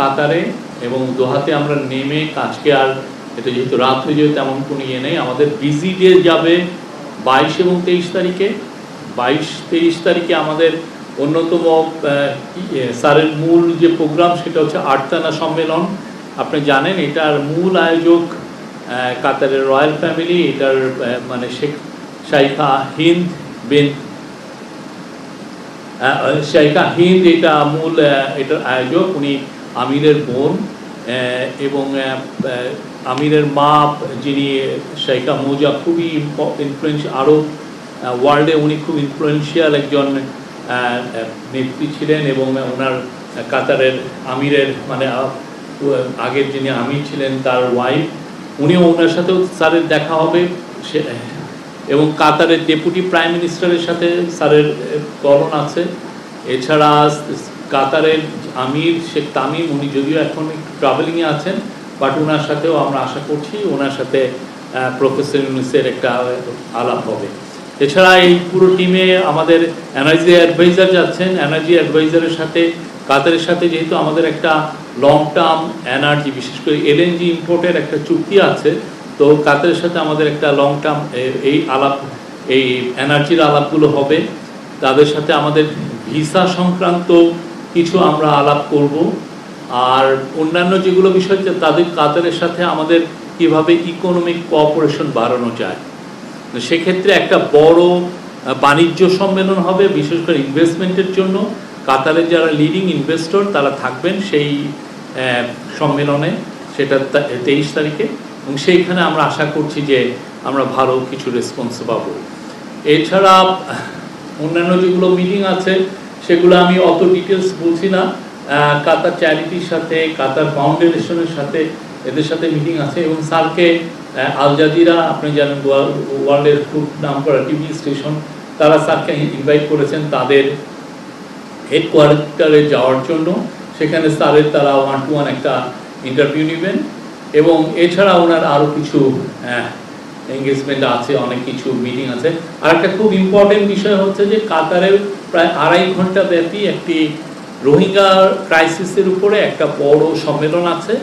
কাতারে এবং দোহাতে আমরা নেমে আজকে আর এটা যেহেতু রাত হয়ে যাবে তেমন কোনো ইয়ে নেই। আমাদের বিজি ডে যাবে 22 এবং 23 তারিখে। 22-23 তারিখে আমাদের অন্যতম স্যারের মূল যে প্রোগ্রাম সেটা হচ্ছে আর্তানা সম্মেলন। আপনি জানেন এটার মূল আয়োজক কাতারের রয়্যাল ফ্যামিলি। এটার মানে শাইখা হিন্দ এটা মূল এটার আয়োজক। উনি আমিরের বোন এবং আমিরের মা যিনি শাইখা মৌজা খুবই ইনফ্লুয়েন্সিয়াল, আরব ওয়ার্ল্ডে উনি খুব ইনফ্লুয়েন্সিয়াল একজন নেত্রী ছিলেন এবং ওনার কাতারের আমিরের মানে আগের যিনি আমির ছিলেন তার ওয়াইফ, উনিও ওনার সাথেও স্যারের দেখা হবে। এবং কাতারের ডেপুটি প্রাইম মিনিস্টারের সাথে স্যারের কলন আছে। এছাড়া কাতারের আমির শেখ তামিম, উনি যদিও এখন একটু ট্রাভেলিংয়ে আছেন, বাট ওনার সাথেও আমরা আশা করছি ওনার সাথে প্রফেসর ইউনুসের একটা আলাপ হবে। এছাড়া এই পুরো টিমে আমাদের এনার্জি অ্যাডভাইজার যাচ্ছেন। এনার্জি অ্যাডভাইজারের সাথে কাতারের সাথে যেহেতু আমাদের একটা লং টার্ম এনার্জি, বিশেষ করে এলএনজি ইম্পোর্টের একটা চুক্তি আছে, তো কাতারের সাথে আমাদের একটা লং টার্ম এই এনার্জির আলাপগুলো হবে। তাদের সাথে আমাদের ভিসা সংক্রান্ত কিছু আমরা আলাপ করব। আর অন্যান্য যেগুলো বিষয় তাদের কাতারের সাথে আমাদের কিভাবে ইকোনমিক কোঅপারেশন বাড়ানো যায়, সেক্ষেত্রে একটা বড় বাণিজ্য সম্মেলন হবে, বিশেষ করে ইনভেস্টমেন্টের জন্য। কাতারের যারা লিডিং ইনভেস্টর তারা থাকবেন সেই সম্মেলনে, সেটা 23 তারিখে, এবং সেইখানে আমরা আশা করছি যে আমরা ভালো কিছু রেসপন্স পাবো। এছাড়া অন্যান্য যেগুলো মিটিং আছে সেগুলো আমি অত ডিটেলস বলছি না। কাতার চ্যারিটির সাথে, কাতার ফাউন্ডেশনের সাথে, এদের সাথে মিটিং আছে। এবং স্যারকে আল জাজিরা, আপনি জানেন ওয়ার্ল্ডের খুব নাম করা টিভি স্টেশন, তারা স্যারকে ইনভাইট করেছেন তাদের হেডকোয়ার্টারে যাওয়ার জন্য। সেখানে স্যারের তারা 1-to-1 একটা ইন্টারভিউ নেবেন। এবং এছাড়া ওনার আরও কিছু এঙ্গেজমেন্ট আছে, অনেক কিছু মিটিং আছে। আর একটা খুব ইম্পর্টেন্ট বিষয় হচ্ছে যে কাতারের প্রায় 2.5 ঘন্টা ব্যাপী একটি রোহিঙ্গা ক্রাইসিসের উপরে একটা বড় সম্মেলন আছে।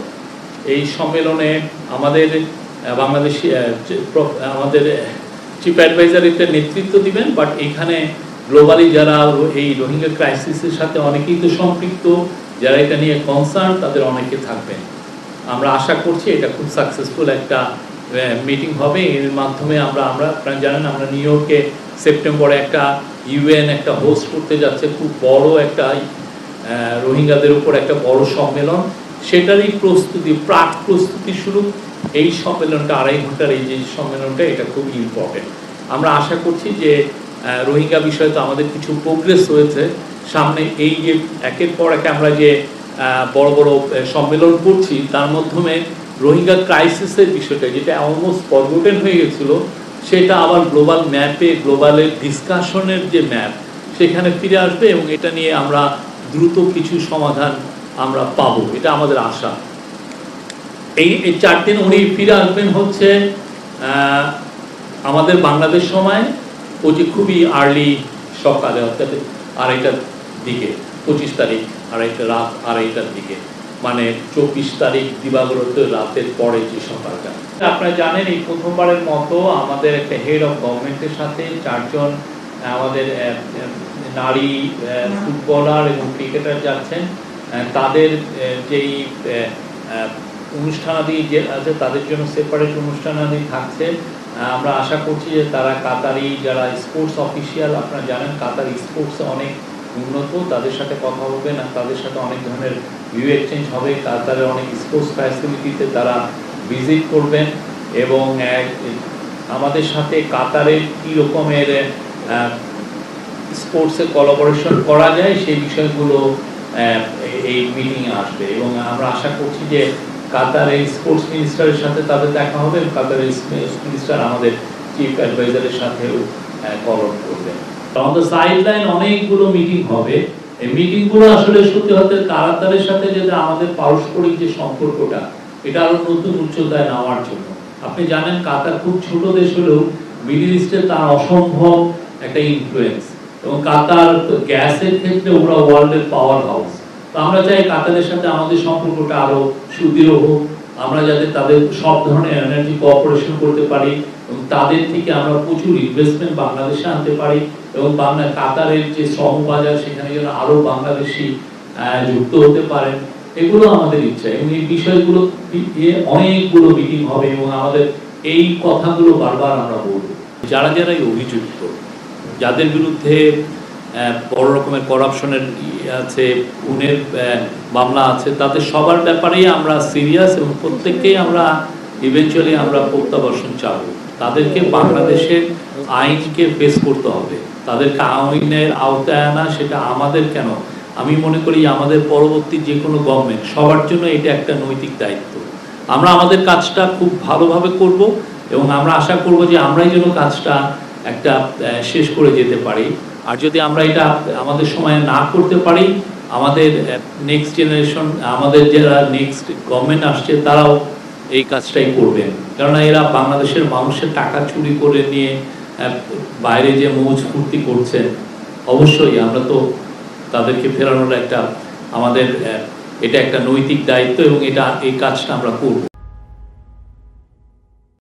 এই সম্মেলনে আমাদের বাংলাদেশি আমাদের চিফ অ্যাডভাইজার এতে নেতৃত্ব দিবেন, বাট এখানে গ্লোবালি যারা এই রোহিঙ্গা ক্রাইসিসের সাথে অনেকেই তো সম্পৃক্ত, যারা এটা নিয়ে কনসার্ন, তাদের অনেকে থাকবেন। আমরা আশা করছি এটা খুব সাকসেসফুল একটা মিটিং হবে। এর মাধ্যমে আমরা আপনারা জানেন আমরা নিউ ইয়র্কে সেপ্টেম্বরে একটা ইউএন একটা হোস্ট করতে যাচ্ছে, খুব বড় একটা রোহিঙ্গাদের উপর একটা বড় সম্মেলন। সেটারই প্রাক প্রস্তুতি শুরু এই সম্মেলনটা, 2.5 ঘন্টার এই যে সম্মেলনটা, এটা খুব ইম্পর্টেন্ট। আমরা আশা করছি যে রোহিঙ্গা বিষয়ে তো আমাদের কিছু প্রোগ্রেস হয়েছে। সামনে এই যে একের পর এক আমরা যে বড় বড় সম্মেলন করছি, তার মাধ্যমে রোহিঙ্গা ক্রাইসিসের বিষয়টা, যেটা অলমোস্ট ফরগটেন হয়ে গেছিল, সেটা আবার গ্লোবাল ম্যাপে, গ্লোবালের ডিসকাশনের যে ম্যাপ, সেখানে ফিরে আসবে এবং এটা নিয়ে আমরা দ্রুত কিছু সমাধান আমরা পাবো, এটা আমাদের আশা। এই 4 দিন উনি ফিরে আসবেন হচ্ছে আমাদের বাংলাদেশ সময় খুবই আর্লি সকালে, অর্থাৎ 2:30টার দিকে, 25 তারিখ রাত 2:30টার দিকে, মানে 24 তারিখ দিবাগত রাতের পরে যে সকালটা। আপনারা জানেন এই প্রথমবারের মতো আমাদের একটা হেড অফ গভর্নমেন্টের সাথে 4 জন আমাদের নারী ফুটবলার এবং ক্রিকেটার যাচ্ছেন। তাদের যেই অনুষ্ঠানাদি যে আছে তাদের জন্য সেপারেট অনুষ্ঠানাদি থাকছে। আমরা আশা করছি যে তারা কাতারি যারা স্পোর্টস অফিসিয়াল, আপনারা জানেন কাতার স্পোর্টসে অনেক উন্নত, তাদের সাথে কথা বলবেন আর তাদের সাথে অনেক ধরনের ভিউ এক্সচেঞ্জ হবে। কাতারের অনেক স্পোর্টস ফ্যাসিলিটিতে তারা ভিজিট করবেন এবং আমাদের সাথে কাতারের কী রকমের স্পোর্টসে কোলাবোরেশন করা যায় সেই বিষয়গুলো এই মিটিংয়ে আসবে। এবং আমরা আশা করছি যে কাতারের স্পোর্টস মিনিস্টারের সাথে তাদের দেখা হবে, কাতারের স্পোর্টস মিনিস্টার আমাদের চিফ অ্যাডভাইজারের সাথেও কলম করবেন। অন দ্য সাইডলাইন অনেকগুলো মিটিং হবে। এই মিটিংগুলো আসলে সত্যি হতে কাতারের সাথে যে আমাদের পারস্পরিক যে সম্পর্কটা, এটা আরো নতুন উচ্চতায় নেওয়ার জন্য। আপনি জানেন কাতার খুব ছোট দেশ হলেও মিডল ইস্টে তার অসম্ভব একটা ইনফ্লুয়েন্স, এবং কাতার গ্যাসের ক্ষেত্রে ওরা ওয়ার্ল্ডের পাওয়ার হাউস। তো আমরা চাই কাতারের সাথে আমাদের সম্পর্কটা আরো সুদৃঢ় হোক, আমরা যাতে তাদের সব ধরনের এনার্জি কোঅপারেশন করতে পারি এবং তাদের থেকে আমরা প্রচুর ইনভেস্টমেন্ট বাংলাদেশে আনতে পারি এবং কাতারের যে শ্রম বাজার সেখানে যেন আরো বাংলাদেশি যুক্ত হতে পারেন, এগুলো আমাদের ইচ্ছা। এবং এই বিষয়গুলো অনেকগুলো মিটিং হবে এবং আমাদের এই কথাগুলো বারবার আমরা বলবো। যারা যারাই অভিযুক্ত, যাদের বিরুদ্ধে বড় রকমের করাপশনের আছে, খুনের মামলা আছে, তাদের সবার ব্যাপারেই আমরা সিরিয়াস এবং প্রত্যেককেই আমরা ইভেনচুয়ালি আমরা প্রত্যাবর্তন চাবো। তাদেরকে বাংলাদেশের আইনকে ফেস করতে হবে, তাদেরকে আইনের আওতায় আনা, সেটা আমাদের কেন, আমি মনে করি আমাদের পরবর্তী যে কোনো গভর্নমেন্ট সবার জন্য এটা একটা নৈতিক দায়িত্ব। আমরা আমাদের কাজটা খুব ভালোভাবে করব এবং আমরা আশা করব যে আমরাই যেন কাজটা একটা শেষ করে যেতে পারি। আর যদি আমরা এটা আমাদের সময়ে না করতে পারি, আমাদের নেক্সট জেনারেশন, আমাদের যারা নেক্সট গভর্নমেন্ট আসছে তারাও এই কাজটাই করবেন, কেননা এরা বাংলাদেশের মানুষের টাকা চুরি করে নিয়ে বাইরে যে মৌজ ফুর্তি করছেন, অবশ্যই আমরা তো তাদেরকে ফেরানোর একটা আমাদের এটা একটা নৈতিক দায়িত্ব এবং এই কাজটা আমরা করব।